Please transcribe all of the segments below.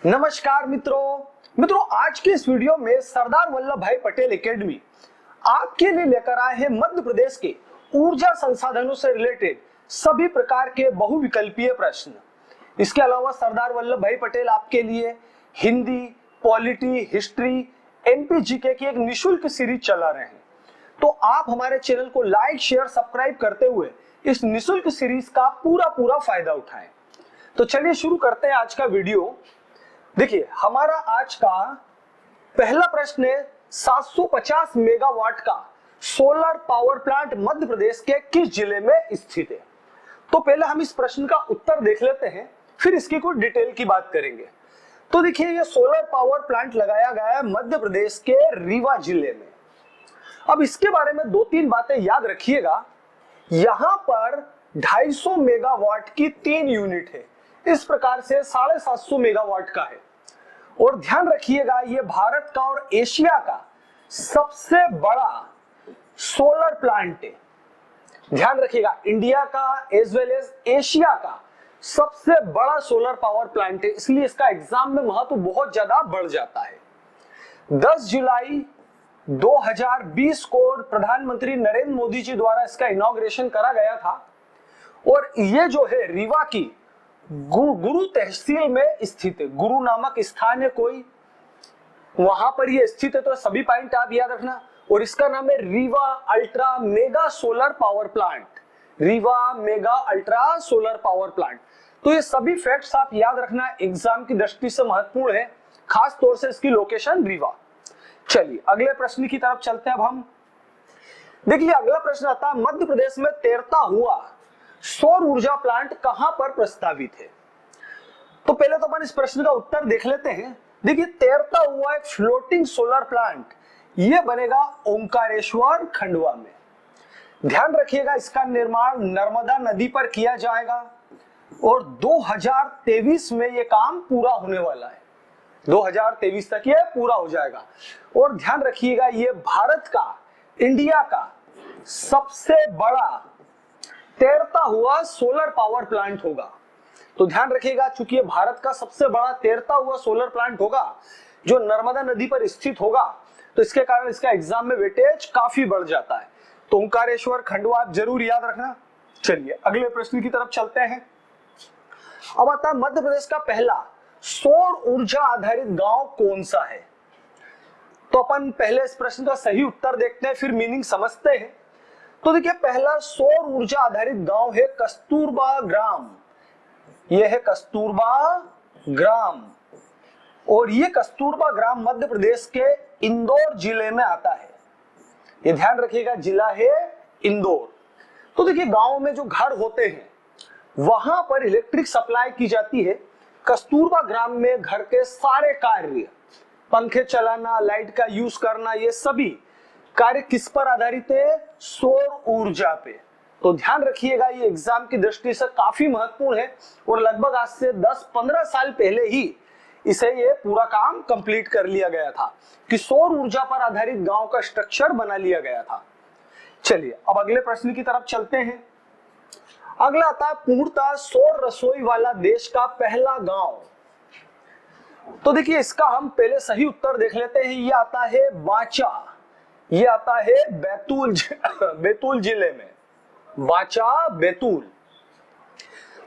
नमस्कार मित्रों आज के इस वीडियो में सरदार वल्लभ भाई पटेल एकेडमी आपके लिए लेकर आए हैं मध्य प्रदेश के ऊर्जा संसाधनों से रिलेटेड सभी प्रकार के बहुविकल्पीय प्रश्न। इसके अलावा सरदार वल्लभ भाई पटेल आपके लिए Hindi, polity, history, MP GK की एक निशुल्क सीरीज चला रहे हैं। तो आप हमारे चैनल को लाइक, शेयर, सब्सक्राइब करते हुए इस निशुल्क सीरीज का पूरा फायदा उठाएं। तो चलिए शुरू करते हैं आज का वीडियो। देखिए, हमारा आज का पहला प्रश्न है 750 मेगावाट का solar power plant Madhya Pradesh के किस जिले में स्थित है। तो पहले हम इस प्रश्न का उत्तर देख लेते हैं, फिर इसकी कुछ डिटेल की बात करेंगे। तो देखिए, ये सोलर पावर प्लांट लगाया गया है मध्य प्रदेश के रीवा जिले में। अब इसके बारे में दो तीन बातें याद रखिएगा। यहां पर 250 मेगावाट की 3 यूनिट है, इस प्रकार से 750 मेगावाट का है। और ध्यान रखिएगा, ये भारत का और एशिया का सबसे बड़ा सोलर प्लांट है। ध्यान रखिएगा, इंडिया का एज वेल एज एशिया का सबसे बड़ा सोलर पावर प्लांट है, इसलिए इसका एग्जाम में महत्व बहुत ज्यादा बढ़ जाता है। 10 जुलाई 2020 को प्रधानमंत्री नरेंद्र मोदी जी द्वारा इसका इनॉग्रेशन करा गया था। और ये जो है रीवा की गुरु तहसील में स्थित है। गुरु नामक स्थान है कोई, वहां पर ये स्थित है। तो सभी पॉइंट आप याद रखना। और इसका नाम है Rewa ultra mega solar power plant. Rewa mega ultra solar power plant. तो ये सभी फैक्ट्स आप याद रखना, एग्जाम की दृष्टि से महत्वपूर्ण है, खास तौर से इसकी लोकेशन रीवा। चलिए अगले प्रश्न की तरफ चलते हैं अब हम। देखिए, अगला प्रश्न आता है, मध्य प्रदेश में तैरता हुआ सौर ऊर्जा प्लांट कहां पर प्रस्तावित है। तो पहले तो अपन इस प्रश्न का उत्तर देख लेते हैं। देखिए, तैरता हुआ एक फ्लोटिंग सोलर प्लांट यह बनेगा ओंकारेश्वर खंडवा में। ध्यान रखिएगा, इसका निर्माण नर्मदा नदी पर किया जाएगा और 2023 में यह काम पूरा होने वाला है। 2023 तक यह पूरा हो जाएगा। और ध्यान रखिएगा, यह भारत का, इंडिया का सबसे बड़ा तैरता हुआ सोलर पावर प्लांट होगा। तो ध्यान रखिएगा, चूंकि ये भारत का सबसे बड़ा तैरता हुआ सोलर प्लांट होगा जो नर्मदा नदी पर स्थित होगा, तो इसके कारण इसका एग्जाम में वेटेज काफी बढ़ जाता है। तो ओंकारेश्वर खंडवा आप जरूर याद रखना। चलिए अगले प्रश्न की तरफ चलते हैं। अब आता है, मध्य प्रदेश का पहला सौर ऊर्जा आधारित गांव कौन सा है। तो अपन पहले इस प्रश्न का सही उत्तर देखते हैं, फिर मीनिंग समझते हैं। तो देखिए, पहला सौर ऊर्जा आधारित गांव है कस्तूरबा ग्राम। यह है कस्तूरबा ग्राम। और ये कस्तूरबा ग्राम मध्य प्रदेश के इंदौर जिले में आता है। ये ध्यान रखिएगा, जिला है इंदौर। तो देखिए, गांव में जो घर होते हैं वहां पर इलेक्ट्रिक सप्लाई की जाती है। कस्तूरबा ग्राम में घर के सारे कार्य, पंखे चलाना, लाइट का यूज करना, ये सभी कार्य किस पर आधारित है? सौर ऊर्जा पे। तो ध्यान रखिएगा, ये एग्जाम की दृष्टि से काफी महत्वपूर्ण है और लगभग आज से 10-15 साल पहले ही इसे ये पूरा काम कंप्लीट कर लिया गया था कि सौर ऊर्जा पर आधारित गांव का स्ट्रक्चर बना लिया गया था। चलिए अब अगले प्रश्न की तरफ चलते हैं। अगला आता है, पूर्णतः सौर रसोई वाला देश का पहला गांव। तो देखिए, इसका हम पहले सही उत्तर देख लेते हैं। ये आता है बांचा। ये आता है बैतूल जिले में। बांचा, बैतूल।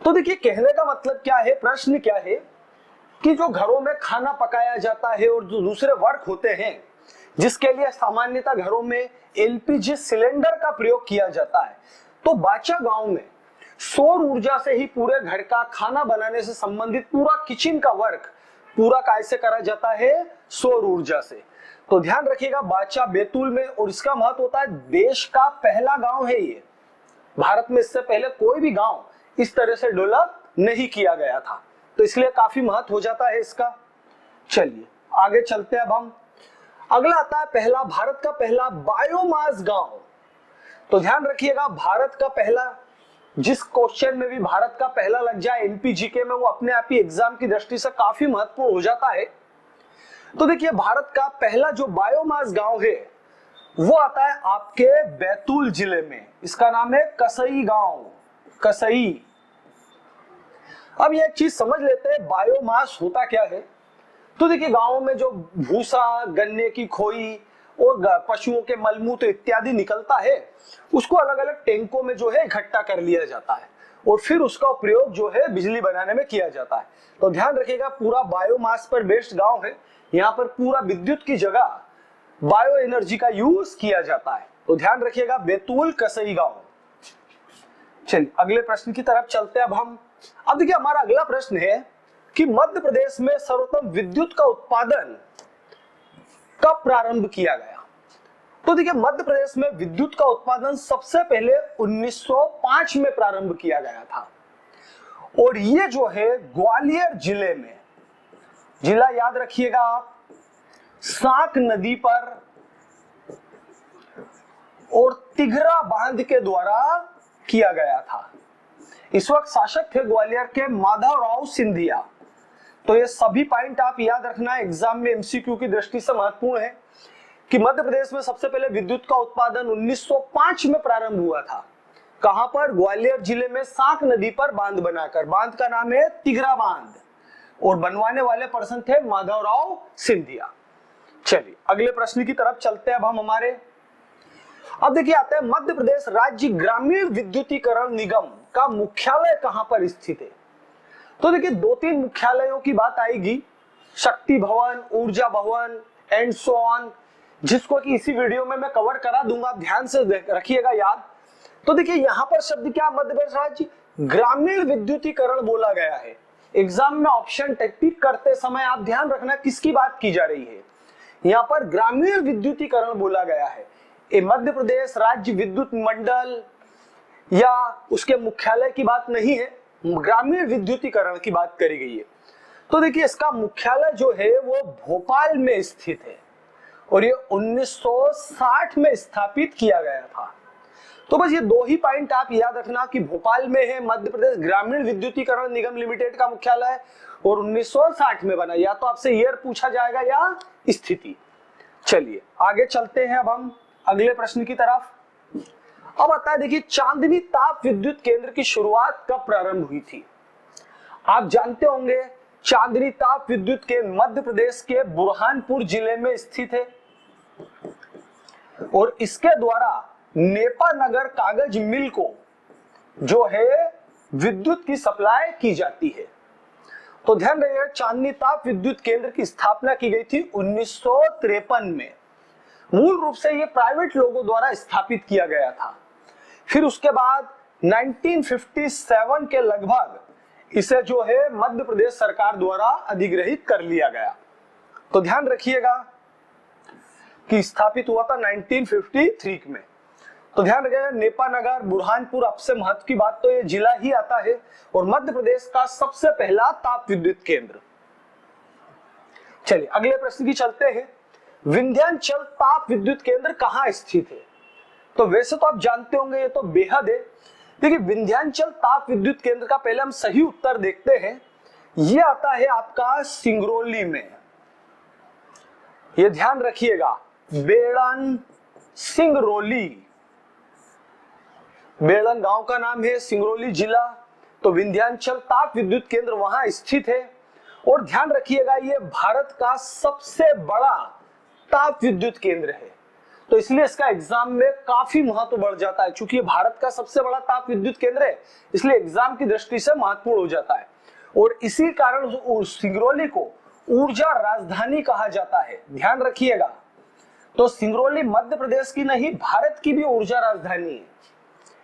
तो देखिए, कहने का मतलब क्या है, प्रश्न क्या है कि जो घरों में खाना पकाया जाता है और जो दूसरे वर्क होते हैं जिसके लिए सामान्यतः घरों में एलपीजी सिलेंडर का प्रयोग किया जाता है, तो बांचा गांव में सौर ऊर्जा से ही पूरे घर का खाना बनाने से संबंधित पूरा किचन का वर्क पूरा कैसे करा जाता है? सौर ऊर्जा से। तो ध्यान रखिएगा, बांचा बैतूल में। और इसका महत्व होता है, देश का पहला गांव है ये। भारत में इससे पहले कोई भी गांव इस तरह से डेवलप नहीं किया गया था, तो इसलिए काफी महत्व हो जाता है इसका। चलिए आगे चलते हैं अब हम। अगला आता है, पहला भारत का पहला बायोमास गांव। तो ध्यान रखिएगा, भारत का पहला, जिस क्वेश्चन में भी भारत का पहला लग जाए एमपी जीके में, वो अपने आप ही एग्जाम की दृष्टि से काफी महत्वपूर्ण हो जाता है। तो देखिए, भारत का पहला जो बायोमास गांव है वो आता है आपके बैतूल जिले में। इसका नाम है कसई गांव। कसई। अब ये चीज समझ लेते हैं, बायोमास होता क्या है। तो देखिए गांवों में जो भूसा, गन्ने की खोई और पशुओं के मलमूत्र इत्यादि निकलता है, उसको अलग अलग टैंकों में जो है इकट्ठा कर लिया जाता है और फिर उसका प्रयोग जो है बिजली बनाने में किया जाता है। तो ध्यान रखिएगा, पूरा बायोमास पर बेस्ड गांव है, यहाँ पर पूरा विद्युत की जगह बायो एनर्जी का यूज किया जाता है। तो ध्यान रखिएगा, बैतूल कसई गांव। चलिए अगले प्रश्न की तरफ चलते हैं अब देखिए हमारा अगला प्रश्न है कि मध्य प्रदेश में सर्वप्रथम विद्युत का उत्पादन कब प्रारंभ किया गया। तो देखिए मध्य प्रदेश में विद्युत का उत्पादन सबसे पहले 1905 में प्रारंभ किया गया था और ये जो है ग्वालियर जिले में, जिला याद रखिएगा आप, साक नदी पर और तिघरा बांध के द्वारा किया गया था। इस वक्त शासक थे ग्वालियर के माधवराव सिंधिया। तो ये सभी पॉइंट आप याद रखना, एग्जाम में एमसीक्यू की दृष्टि से महत्वपूर्ण है कि मध्य प्रदेश में सबसे पहले विद्युत का उत्पादन 1905 में प्रारंभ हुआ था। कहां पर? ग्वालियर जिले में साक नदी पर बांध बनाकर। बांध का नाम है तिघरा बांध और बनवाने वाले पर्सन थे माधवराव सिंधिया। चलिए अगले प्रश्न की तरफ चलते हैं अब देखिए आता है मध्य प्रदेश राज्य ग्रामीण विद्युतीकरण निगम का मुख्यालय कहां पर स्थित है। तो देखिए 2-3 मुख्यालयों की बात आएगी, शक्ति भवन, ऊर्जा भवन एंड सो ऑन, जिसको कि इसी वीडियो में मैं कवर करा दूंगा, ध्यान से रखिएगा याद। तो देखिए यहाँ पर शब्द क्या, मध्य प्रदेश राज्य ग्रामीण विद्युतीकरण बोला गया है। एग्जाम में ऑप्शन टिक करते समय आप ध्यान रखना किसकी बात की जा रही है। यहाँ पर ग्रामीण विद्युतीकरण बोला गया है। ये मध्य प्रदेश राज्य विद्युत मंडल या उसके मुख्यालय की बात नहीं है, ग्रामीण विद्युतीकरण की बात करी गई है। तो देखिए इसका मुख्यालय जो है वो भोपाल में स्थित है और ये 1960 में स्थापित किया गया था। तो बस ये 2 ही पॉइंट आप याद रखना कि भोपाल में है मध्य प्रदेश ग्रामीण विद्युतीकरण निगम लिमिटेड का मुख्यालय और 1960 में बना। या तो आपसे ईयर पूछा जाएगा या स्थिति। चलिए आगे चलते हैं अब हम अगले प्रश्न की तरफ। अब आता है देखिए चांदनी ताप विद्युत केंद्र की शुरुआत कब प्रारंभ हुई थी। आप जानते होंगे चांदनी ताप विद्युत केंद्र मध्य प्रदेश के बुरहानपुर जिले में स्थित है और इसके द्वारा नेपा नगर कागज मिल को जो है विद्युत की सप्लाई की जाती है। तो ध्यान रखिएगा चांदनी ताप विद्युत केंद्र की स्थापना की गई थी 1953 में। मूल रूप से ये प्राइवेट लोगों द्वारा स्थापित किया गया था। फिर उसके बाद 1957 के लगभग इसे जो है मध्य प्रदेश सरकार द्वारा अधिग्रहित कर लिया गया। तो ध्यान रखिएगा कि स्थापित हुआ था 1953 में। तो ध्यान रखिएगा नेपा नगर बुरहानपुर, अब से महत्व की बात तो ये जिला ही आता है और मध्य प्रदेश का सबसे पहला ताप विद्युत केंद्र। चलिए अगले प्रश्न की चलते हैं। विंध्याचल ताप विद्युत केंद्र कहां स्थित है। तो वैसे तो आप जानते होंगे ये तो बेहद है। देखिए विंध्याचल ताप विद्युत केंद्र का पहले हम सही उत्तर देखते हैं। ये आता है आपका सिंगरौली में। ये ध्यान रखिएगा, बेड़न सिंगरौली, बेड़न गांव का नाम है, सिंगरौली जिला। तो विंध्याचल ताप विद्युत केंद्र वहां स्थित है और ध्यान रखिएगा ये भारत का सबसे बड़ा ताप विद्युत केंद्र है। तो इसलिए इसका एग्जाम में काफी महत्व बढ़ जाता है। चूंकि ये भारत का सबसे बड़ा ताप विद्युत केंद्र है इसलिए एग्जाम की दृष्टि से महत्वपूर्ण हो जाता है और इसी कारण सिंगरौली को ऊर्जा राजधानी कहा जाता है। ध्यान रखिएगा, तो सिंगरौली मध्य प्रदेश की नहीं भारत की भी ऊर्जा राजधानी है।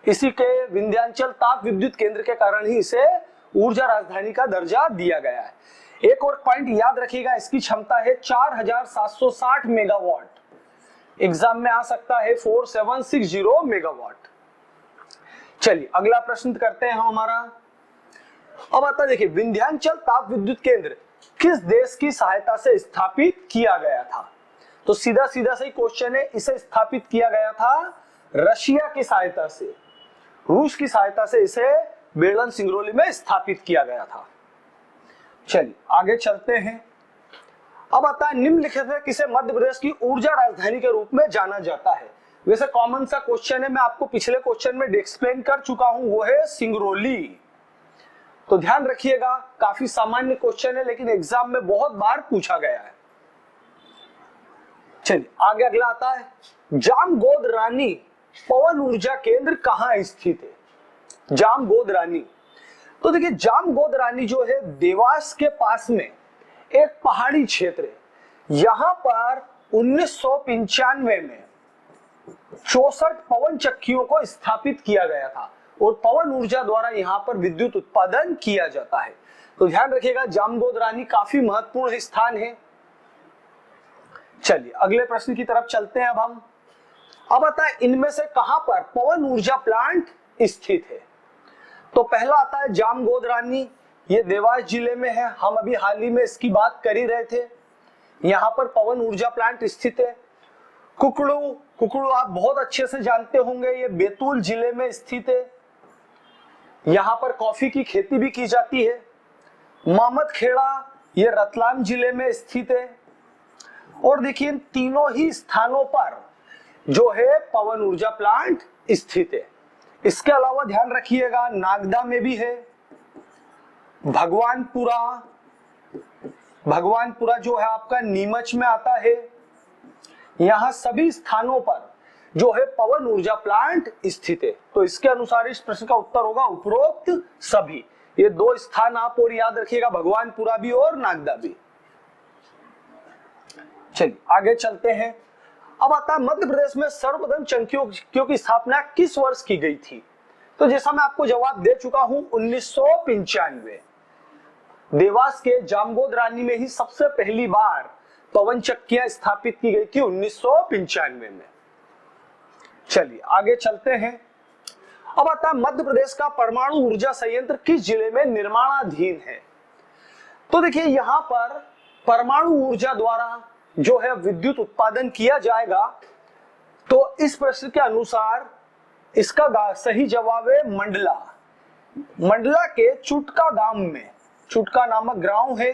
इसी के विंध्याचल ताप विद्युत केंद्र के कारण ही इसे ऊर्जा राजधानी का दर्जा दिया गया है। एक और पॉइंट याद रखिएगा, इसकी क्षमता है 4760 मेगावाट। एग्जाम में आ सकता है 4760 मेगावाट। चलिए अगला प्रश्न करते हैं हम हमारा। अब आता है देखिए विंध्याचल ताप विद्युत केंद्र किस देश की सहायता से स्थापित किया गया था। तो सीधा सीधा सही क्वेश्चन है, इसे स्थापित किया गया था रशिया की सहायता से, रूस की सहायता से इसे बेड़न सिंगरौली में स्थापित किया गया था। चलिए आगे चलते हैं। अब आता है निम्नलिखित में किसे मध्य प्रदेश की ऊर्जा राजधानी के रूप में जाना जाता है। वैसे कॉमन सा क्वेश्चन है, मैं आपको पिछले क्वेश्चन में एक्सप्लेन कर चुका हूं, वो है सिंगरौली। तो ध्यान रखिएगा, काफी सामान्य क्वेश्चन है लेकिन एग्जाम में बहुत बार पूछा गया है। चलिए आगे अगला आता है, जामगोद रानी पवन ऊर्जा केंद्र कहां स्थित है? जामगोद रानी, तो देखिए जामगोद रानी जो है देवास के पास में एक पहाड़ी क्षेत्र है। यहां पर 1995 में 64 पवन चक्कियों को स्थापित किया गया था और पवन ऊर्जा द्वारा यहां पर विद्युत उत्पादन किया जाता है। तो ध्यान रखिएगा, जामगोद रानी काफी महत्वपूर्ण स्थान है। चलिए अगले प्रश्न की तरफ चलते हैं अब आता है इनमें से कहां पर पवन ऊर्जा प्लांट स्थित है? तो पहला आता है जामगोद रानी, ये देवास जिले में है, हम अभी हाल ही में इसकी बात कर ही रहे थे। यहां पर पवन ऊर्जा प्लांट स्थित है। कुकड़ू आप बहुत अच्छे से जानते होंगे, ये बैतूल जिले में स्थित है। यहां पर कॉफी की खेती भी की जाती है। मामदखेड़ा ये रतलाम जिले में स्थित है। और देखिए इन तीनों ही स्थानों पर जो है पवन ऊर्जा प्लांट स्थित है। इसके अलावा ध्यान रखिएगा नागदा में भी है, भगवानपुरा जो है आपका नीमच में आता है। यहां सभी स्थानों पर जो है पवन ऊर्जा प्लांट स्थित है। तो इसके अनुसार इस प्रश्न का उत्तर होगा उपरोक्त सभी। ये दो स्थान आप और याद रखिएगा, भगवानपुरा भी और नागदा भी। चलिए आगे चलते हैं। अब आता है मध्य प्रदेश में सर्वप्रथम चक्कियों की स्थापना किस वर्ष की गई थी? तो जैसा मैं आपको जवाब दे चुका हूं 1995। देवास के जामगोद रानी में ही सबसे पहली बार पवन चक्कियां स्थापित की गई थी 1995 में। चलिए आगे चलते हैं। अब आता है मध्य प्रदेश का परमाणु ऊर्जा संयंत्र किस जिले में निर्माणाधीन है? तो देखिए यहां पर परमाणु ऊर्जा द्वारा जो है विद्युत उत्पादन किया जाएगा। तो इस प्रश्न के अनुसार इसका सही जवाब है मंडला। मंडला के चुटका गांव में, चुटका नामक गांव है,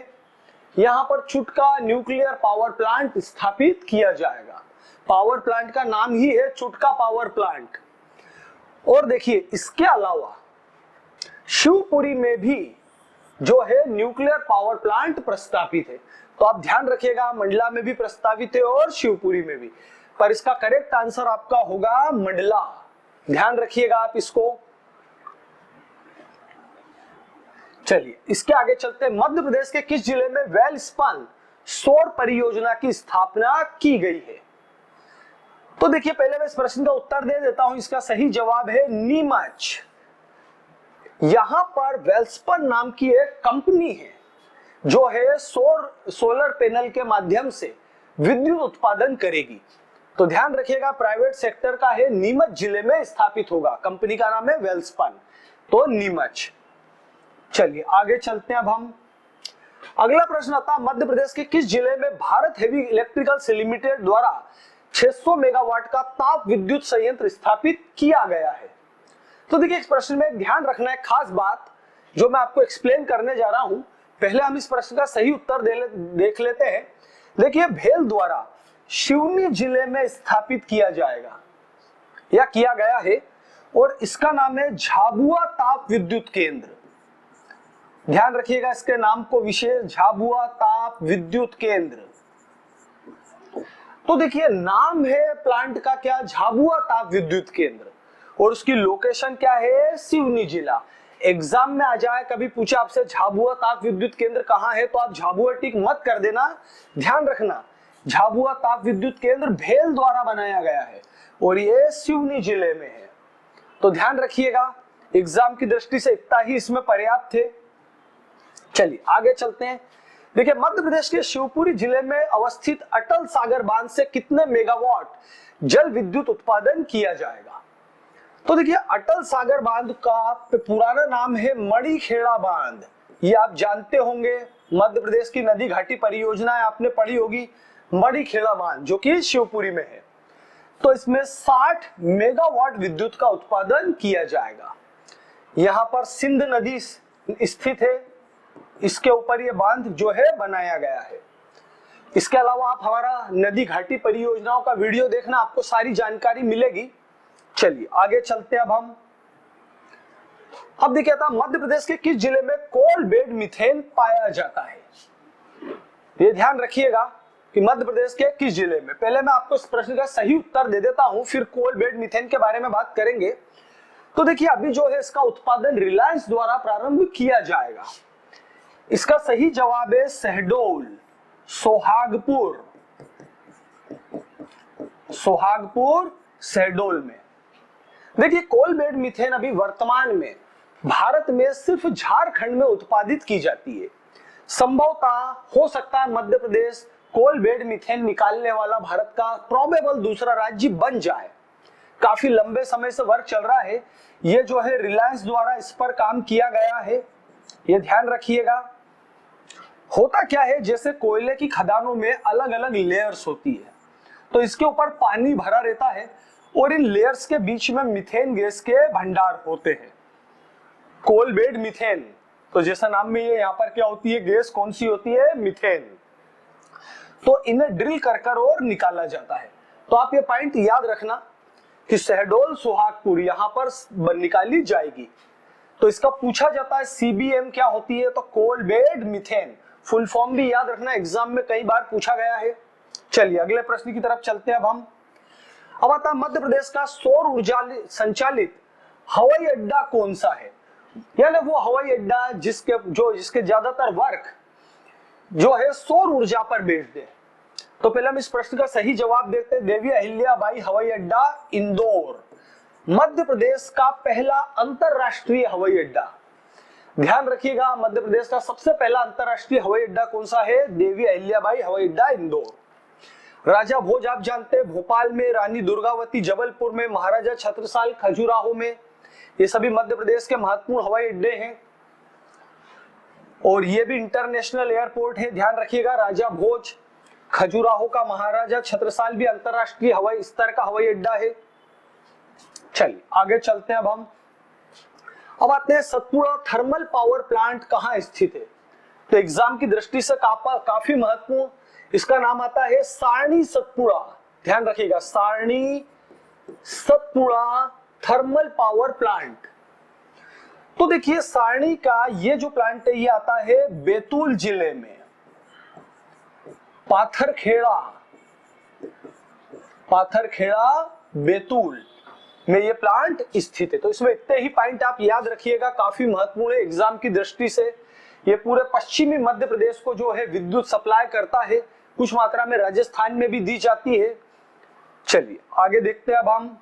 यहां पर चुटका न्यूक्लियर पावर प्लांट स्थापित किया जाएगा। पावर प्लांट का नाम ही है चुटका पावर प्लांट। और देखिए इसके अलावा शिवपुरी में भी जो है न्यूक्लियर पावर प्लांट प्रस्तावित है। तो आप ध्यान रखिएगा मंडला में भी प्रस्तावित है और शिवपुरी में भी, पर इसका करेक्ट आंसर आपका होगा मंडला। ध्यान रखिएगा आप इसको। चलिए इसके आगे चलते हैं। मध्य प्रदेश के किस जिले में वेलस्पन सौर परियोजना की स्थापना की गई है? तो देखिए पहले मैं इस प्रश्न का उत्तर दे देता हूं। इसका सही जवाब है नीमच। यहां पर वेलस्पन नाम की एक कंपनी है जो है सोलर पैनल के माध्यम से विद्युत उत्पादन करेगी। तो ध्यान रखिएगा प्राइवेट सेक्टर का है, नीमच जिले में स्थापित होगा। कंपनी का नाम है वेलस्पन, तो नीमच। चलिए आगे चलते हैं। अब हम अगला प्रश्न आता है मध्य प्रदेश के किस जिले में भारत हेवी इलेक्ट्रिकल्स लिमिटेड द्वारा 600 मेगावाट का ताप विद्युत संयंत्र स्थापित किया गया है? तो देखिए इस प्रश्न में ध्यान रखना है खास बात जो मैं आपको एक्सप्लेन करने जा रहा हूं। पहले हम इस प्रश्न का सही उत्तर देख लेते हैं। देखिए भेल द्वारा सिवनी जिले में स्थापित किया जाएगा या किया गया है और इसका नाम है झाबुआ ताप विद्युत केंद्र। ध्यान रखिएगा इसके नाम को विशेष, झाबुआ ताप विद्युत केंद्र। तो देखिए नाम है प्लांट का क्या, झाबुआ ताप विद्युत केंद्र, और उसकी लोकेशन क्या है, सिवनी जिला। एग्जाम में आ जाए कभी पूछे आपसे झाबुआ ताप विद्युत केंद्र कहां है, तो आप झाबुआ टिक मत कर देना। ध्यान रखना झाबुआ ताप विद्युत केंद्र भेल द्वारा बनाया गया है और ये सिवनी जिले में है। तो ध्यान रखिएगा एग्जाम की दृष्टि से इतना ही इसमें पर्याप्त है। चलिए आगे चलते हैं। देखिए मध्य प्रदेश के शिवपुरी जिले में अवस्थित अटल सागर बांध से कितने मेगावाट जल विद्युत उत्पादन किया जाएगा? तो देखिए अटल सागर बांध का पुराना नाम है मणिखेड़ा बांध। ये आप जानते होंगे, मध्य प्रदेश की नदी घाटी परियोजना है, आपने पढ़ी होगी मणिखेड़ा बांध जो कि शिवपुरी में है। तो इसमें 60 मेगावाट विद्युत का उत्पादन किया जाएगा। यहां पर सिंध नदी स्थित है, इसके ऊपर ये बांध जो है बनाया गया है। इसके अलावा आप हमारा नदी घाटी परियोजनाओं का वीडियो देखना, आपको सारी जानकारी मिलेगी। चलिए आगे चलते हैं। अब हम अब देखिए था मध्य प्रदेश के किस जिले में कोल बेड मीथेन पाया जाता है। ये ध्यान रखिएगा कि मध्य प्रदेश के किस जिले में। पहले मैं आपको इस प्रश्न का सही उत्तर दे देता हूं, फिर कोल बेड मीथेन के बारे में बात करेंगे। तो देखिए अभी जो है इसका उत्पादन रिलायंस द्वारा प्रारंभ किया जाएगा। इसका सही जवाब है शहडोल, सोहागपुर, शहडोल में। देखिए कोल बेड मीथेन अभी वर्तमान में भारत में सिर्फ झारखंड में उत्पादित की जाती है। संभवतः हो सकता है मध्य प्रदेश कोल बेड मीथेन निकालने वाला भारत का प्रोबेबल दूसरा राज्य बन जाए। काफी लंबे समय से वर्क चल रहा है। ये जो है रिलायंस द्वारा इस पर काम किया गया है, ये ध्यान रखिएगा। होता क्या है, जैसे कोयले की खदानों में अलग अलग लेयर्स होती है, तो इसके ऊपर पानी भरा रहता है और इन लेयर्स के बीच में मीथेन गैस के भंडार होते हैं। कोल बेड मीथेन, तो जैसा नाम में ये यहाँ पर क्या होती है, गैस कौन सी होती है, मीथेन। तो इन्हें ड्रिल कर और निकाला जाता है। तो आप ये पॉइंट याद रखना कि शहडोल सोहागपुर यहाँ पर निकाली जाएगी। तो इसका पूछा जाता है सीबीएम क्या होती है, तो coal bed methane. Full form भी याद रखना, एग्जाम में कई बार पूछा गया है। चलिए अगले प्रश्न की तरफ चलते हैं अब आता है मध्य प्रदेश का सौर ऊर्जा संचालित हवाई अड्डा कौन सा है। यानी वो हवाई अड्डा जिसके ज्यादातर वर्क जो है सौर ऊर्जा पर बेस्ड है। तो पहले हम इस प्रश्न का सही जवाब देखते हैं। देवी अहिल्याबाई हवाई अड्डा इंदौर, मध्य प्रदेश का पहला अंतरराष्ट्रीय हवाई अड्डा। ध्यान रखिएगा मध्य प्रदेश का सबसे पहला अंतरराष्ट्रीय हवाई अड्डा कौन सा है, देवी अहिल्याबाई हवाई अड्डा इंदौर। राजा भोज आप जानते हैं भोपाल में, रानी दुर्गावती जबलपुर में, महाराजा छत्रसाल खजुराहो में। ये सभी मध्य प्रदेश के महत्वपूर्ण हवाई अड्डे हैं और ये भी इंटरनेशनल एयरपोर्ट है। ध्यान रखिएगा राजा भोज, खजुराहो का महाराजा छत्रसाल भी अंतरराष्ट्रीय हवाई स्तर का हवाई अड्डा है। चलिए आगे चलते हैं अब आते हैं सतपुड़ा थर्मल पावर प्लांट कहाँ स्थित है। तो एग्जाम की दृष्टि से काफी महत्वपूर्ण, इसका नाम आता है सारणी सतपुड़ा। ध्यान रखिएगा सारणी सतपुड़ा थर्मल पावर प्लांट। तो देखिए सारणी का ये जो प्लांट है ये आता है बैतूल जिले में, पाथरखेड़ा बैतूल में ये प्लांट स्थित है। तो इसमें इतने ही पॉइंट आप याद रखिएगा, काफी महत्वपूर्ण है एग्जाम की दृष्टि से। ये पूरे पश्चिमी मध्य प्रदेश को जो है विद्युत सप्लाई करता है, कुछ मात्रा में राजस्थान में भी दी जाती है। चलिए आगे देखते हैं अब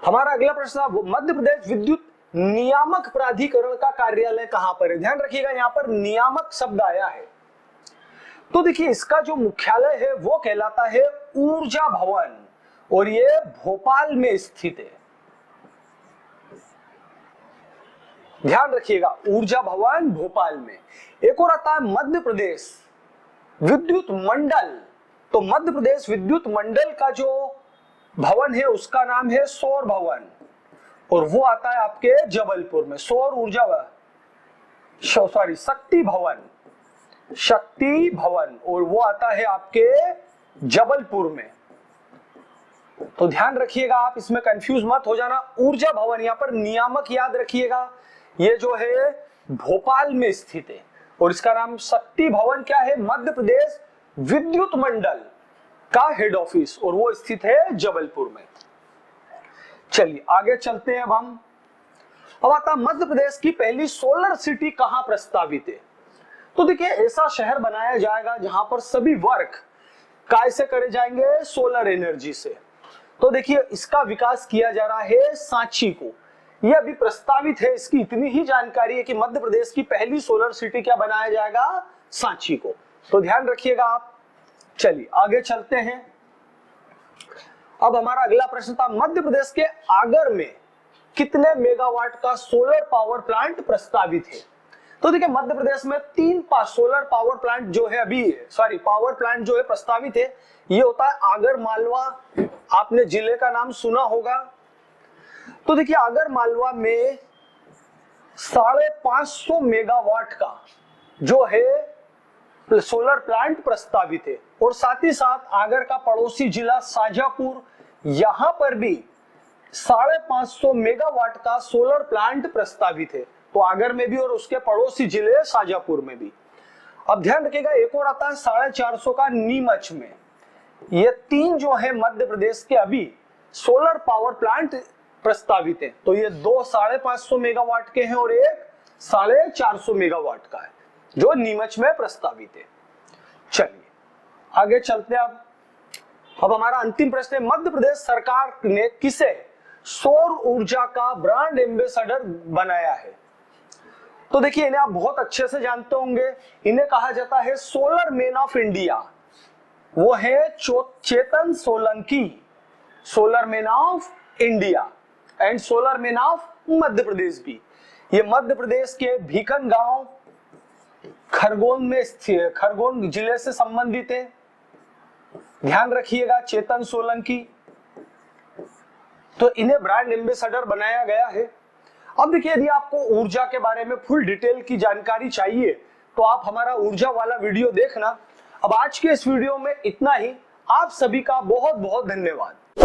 हमारा अगला प्रश्न, मध्य प्रदेश विद्युत नियामक प्राधिकरण का कार्यालय कहां पर है। ध्यान रखिएगा यहाँ पर नियामक शब्द आया है। तो देखिए इसका जो मुख्यालय है वो कहलाता है ऊर्जा भवन और ये भोपाल में स्थित है। ध्यान रखिएगा ऊर्जा भवन भोपाल में। एक और आता है मध्य प्रदेश विद्युत मंडल। तो मध्य प्रदेश विद्युत मंडल का जो भवन है उसका नाम है सौर भवन और वो आता है आपके जबलपुर में। सौर ऊर्जा शक्ति भवन और वो आता है आपके जबलपुर में। तो ध्यान रखिएगा आप इसमें कंफ्यूज मत हो जाना। ऊर्जा भवन यहाँ पर नियामक याद रखिएगा, ये जो है भोपाल में स्थित है और इसका नाम शक्ति भवन क्या है, मध्य प्रदेश विद्युत मंडल का हेड ऑफिस और वो स्थित है जबलपुर में। चलिए आगे चलते हैं अब आता मध्य प्रदेश की पहली सोलर सिटी कहां प्रस्तावित है। तो देखिए ऐसा शहर बनाया जाएगा जहां पर सभी वर्क कैसे करे जाएंगे, सोलर एनर्जी से। तो देखिए इसका विकास किया जा रहा है सांची को, यह अभी प्रस्तावित है। इसकी इतनी ही जानकारी है कि मध्य प्रदेश की पहली सोलर सिटी क्या बनाया जाएगा, सांची को। तो ध्यान रखिएगा आप। चलिए आगे चलते हैं। अब हमारा अगला प्रश्न था मध्य प्रदेश के आगर में कितने मेगावाट का सोलर पावर प्लांट प्रस्तावित है। तो देखिए मध्य प्रदेश में 3 सोलर पावर प्लांट जो है पावर प्लांट जो है प्रस्तावित है। ये होता है आगर मालवा, आपने जिले का नाम सुना होगा। तो देखिए आगर मालवा में 550 मेगावाट का जो है सोलर प्लांट प्रस्तावित है और साथ ही साथ आगर का पड़ोसी जिला शाजापुर, यहां पर भी 550 मेगावाट का सोलर प्लांट प्रस्तावित है, तो आगर में भी और उसके पड़ोसी जिले शाजापुर में भी। अब ध्यान रखिएगा, एक और आता है 450 का नीमच में। ये 3 जो है मध्य प्रदेश के अभी सोलर पावर प्लांट प्रस्तावित है, तो ये 2 550 मेगावाट के हैं और एक 450 मेगावाट का है जो नीमच में प्रस्तावित है। चलिए आगे चलते हैं। अब हमारा अंतिम प्रश्न है, मध्य प्रदेश सरकार ने किसे सौर ऊर्जा का ब्रांड एम्बेसडर बनाया है? तो देखिए, इन्हें आप बहुत अच्छे से जानते होंगे, इन्हें कहा जाता है सोलर मैन ऑफ इंडिया। वो है Chetan Solanki, solar man of India and solar man of Madhya Pradesh भी। ये मध्य प्रदेश के भीकन गांव खरगोन में स्थित, खरगोन जिले से संबंधित है। ध्यान रखिएगा, चेतन सोलंकी। तो इन्हें ब्रांड एम्बेसडर बनाया गया है। अब देखिए, यदि आपको ऊर्जा के बारे में फुल डिटेल की जानकारी चाहिए तो आप हमारा ऊर्जा वाला वीडियो देखना। अब आज के इस वीडियो में इतना ही। आप सभी का बहुत बहुत धन्यवाद।